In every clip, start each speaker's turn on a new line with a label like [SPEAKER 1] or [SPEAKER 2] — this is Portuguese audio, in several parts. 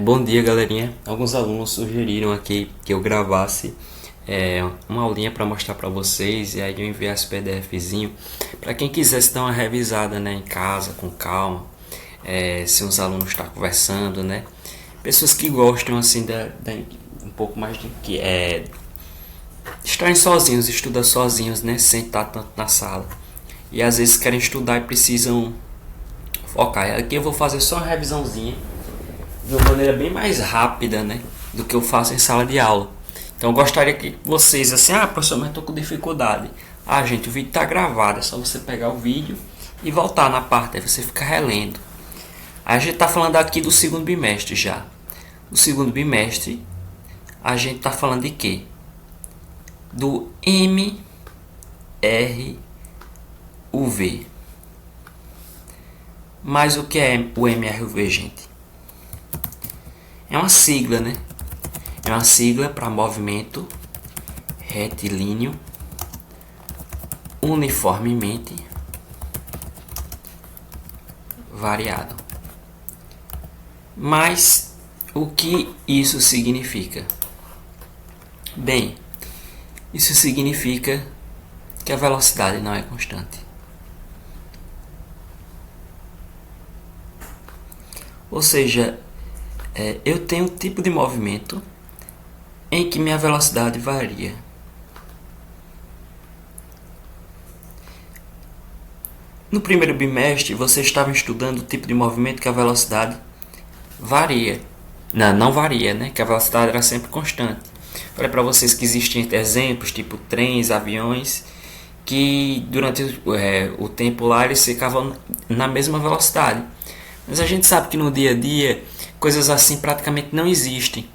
[SPEAKER 1] Bom dia, galerinha. Alguns alunos sugeriram aqui que eu gravasse uma aulinha para mostrar para vocês, e aí eu enviasse PDFzinho para quem quisesse dar uma revisada, né, em casa com calma. Se os alunos estão conversando, né, pessoas que gostam assim um pouco mais de que estarem sozinhos, estudar sozinhos, né, sem estar tanto na sala, e às vezes querem estudar e precisam focar. Aqui eu vou fazer só uma revisãozinha de uma maneira bem mais rápida, né, do que eu faço em sala de aula. Então eu gostaria que vocês, assim, professor, mas estou com dificuldade. Gente, o vídeo está gravado, é só você pegar o vídeo e voltar na parte, aí você fica relendo. Aí a gente está falando aqui do segundo bimestre já. No segundo bimestre, a gente está falando de quê? Do MRUV. Mas o que é o MRUV, gente? É uma sigla, né? É uma sigla para movimento retilíneo uniformemente variado. Mas o que isso significa? Bem, isso significa que a velocidade não é constante. Ou seja, eu tenho um tipo de movimento em que minha velocidade varia. No primeiro bimestre, vocês estavam estudando o tipo de movimento que a velocidade varia. Não varia, né? Que a velocidade era sempre constante. Falei para vocês que existem exemplos, tipo trens, aviões, que durante o tempo lá eles ficavam na mesma velocidade. Mas a gente sabe que no dia a dia coisas assim praticamente não existem.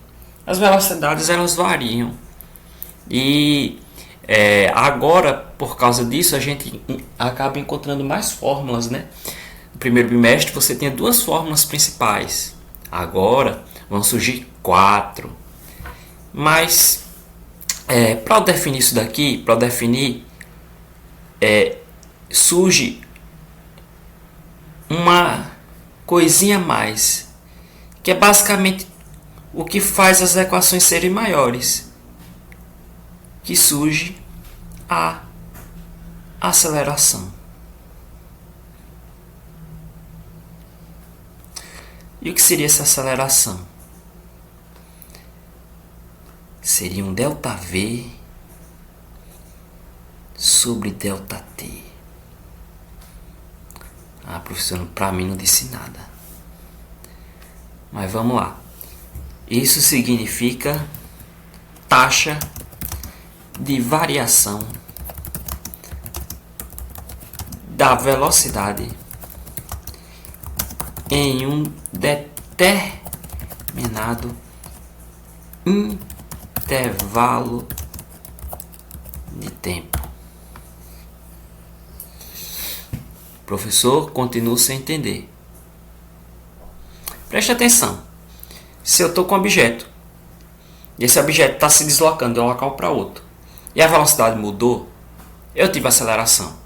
[SPEAKER 1] As velocidades elas variam. E agora, por causa disso, a gente acaba encontrando mais fórmulas, né? No primeiro bimestre você tinha duas fórmulas principais. Agora vão surgir quatro. Mas para definir isso daqui, para definir, surge uma coisinha a mais, que é basicamente o que faz as equações serem maiores, que surge a aceleração. E o que seria essa aceleração? Seria um ΔV sobre ΔT. Professor, para mim não disse nada. Mas vamos lá. Isso significa taxa de variação da velocidade em um determinado intervalo de tempo. Professor, continuo sem entender. Preste atenção. Se eu estou com um objeto e esse objeto está se deslocando de um local para outro e a velocidade mudou, eu tive aceleração.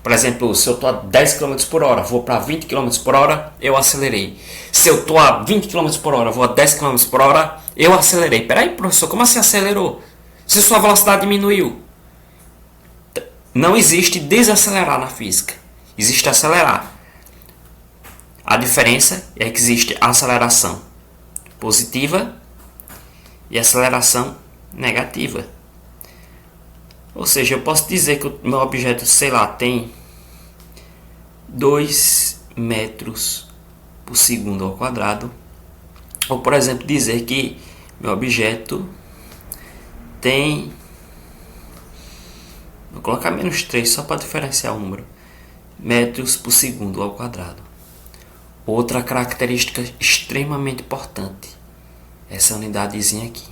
[SPEAKER 1] Por exemplo, se eu estou a 10 km por hora, vou para 20 km por hora, eu acelerei. Se eu estou a 20 km por hora, vou a 10 km por hora, eu acelerei. Peraí, professor, como assim acelerou? Se sua velocidade diminuiu. Não existe desacelerar na física. Existe acelerar. A diferença é que existe aceleração positiva e aceleração negativa. Ou seja, eu posso dizer que o meu objeto, sei lá, tem 2 metros por segundo ao quadrado. Ou, por exemplo, dizer que meu objeto tem... Vou colocar menos 3 só para diferenciar o número. Metros por segundo ao quadrado. Outra característica extremamente importante. Essa unidadezinha aqui.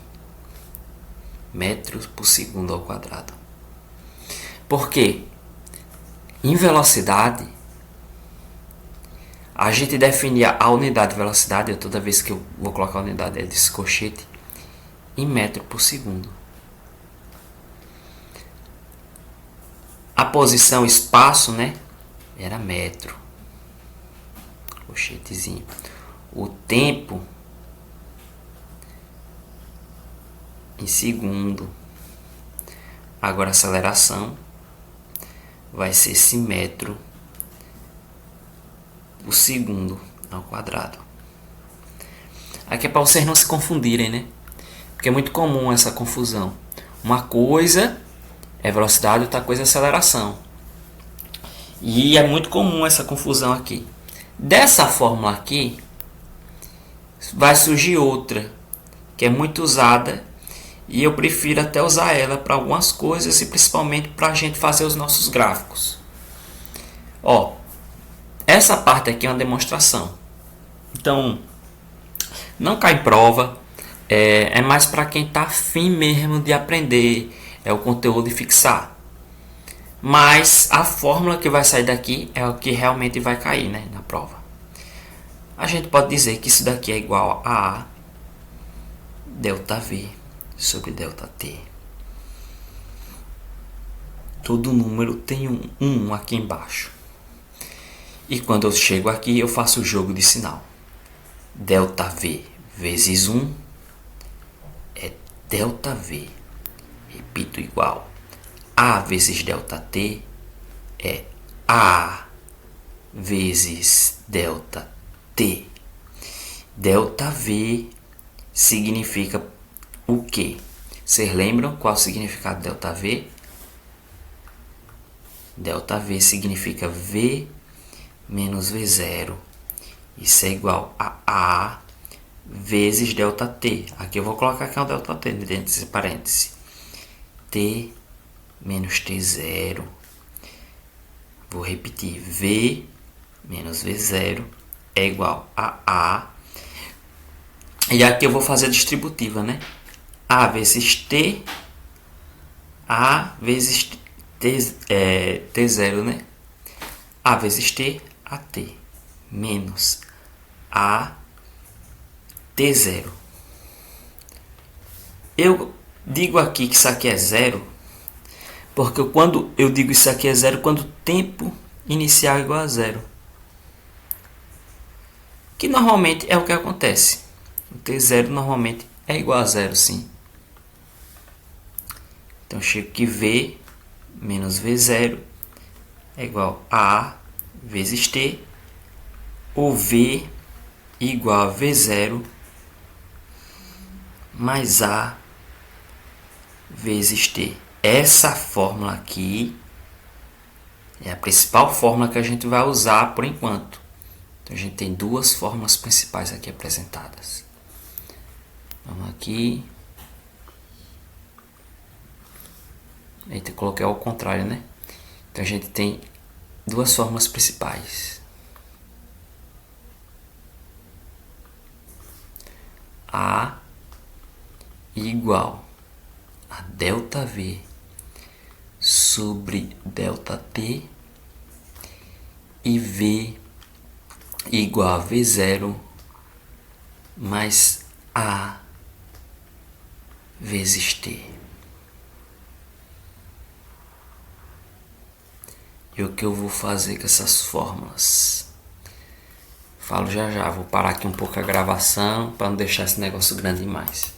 [SPEAKER 1] Metros por segundo ao quadrado. Por quê? Em velocidade, a gente define a unidade de velocidade, toda vez que eu vou colocar a unidade desse colchete, em metro por segundo. A posição, espaço, né? Era metro. Colchetezinho. O tempo em segundo. Agora a aceleração vai ser esse metro por segundo ao quadrado. Aqui é para vocês não se confundirem, né? Porque é muito comum essa confusão. Uma coisa é velocidade, outra coisa é aceleração. E é muito comum essa confusão aqui. Dessa fórmula aqui, vai surgir outra, que é muito usada. E eu prefiro até usar ela para algumas coisas e principalmente para a gente fazer os nossos gráficos. Ó, essa parte aqui é uma demonstração. Então, não cai em prova. É mais para quem está afim mesmo de aprender o conteúdo e fixar. Mas a fórmula que vai sair daqui é o que realmente vai cair, né, na prova. A gente pode dizer que isso daqui é igual a ΔV sobre ΔT. Todo número tem um 1 aqui embaixo. E quando eu chego aqui, eu faço o jogo de sinal. ΔV vezes 1 é ΔV. Repito, igual. A vezes ΔT é A vezes ΔT. ΔV significa o quê? Vocês lembram qual é o significado de ΔV? ΔV significa V menos V0. Isso é igual a A vezes ΔT. Aqui eu vou colocar aqui um ΔT dentro desse parêntese. T menos T0. Vou repetir. V menos V0 é igual a A. E aqui eu vou fazer a distributiva, né? A vezes T. A vezes T0, né? A vezes T, AT. Menos A T0. Eu digo aqui que isso aqui é zero, porque quando eu digo isso aqui é zero, quando o tempo inicial é igual a zero. Que normalmente é o que acontece. O T0 normalmente é igual a zero, sim. Então eu chego que V menos V0 é igual a A vezes T, ou V igual a V0 mais A vezes T. Essa fórmula aqui é a principal fórmula que a gente vai usar por enquanto. Então a gente tem duas fórmulas principais aqui apresentadas. Vamos aqui. Eita, coloquei ao contrário, né? Então a gente tem duas fórmulas principais. A igual a ΔV sobre ΔT e V igual a V0 mais A vezes T. E o que eu vou fazer com essas fórmulas? Falo já já, vou parar aqui um pouco a gravação para não deixar esse negócio grande demais.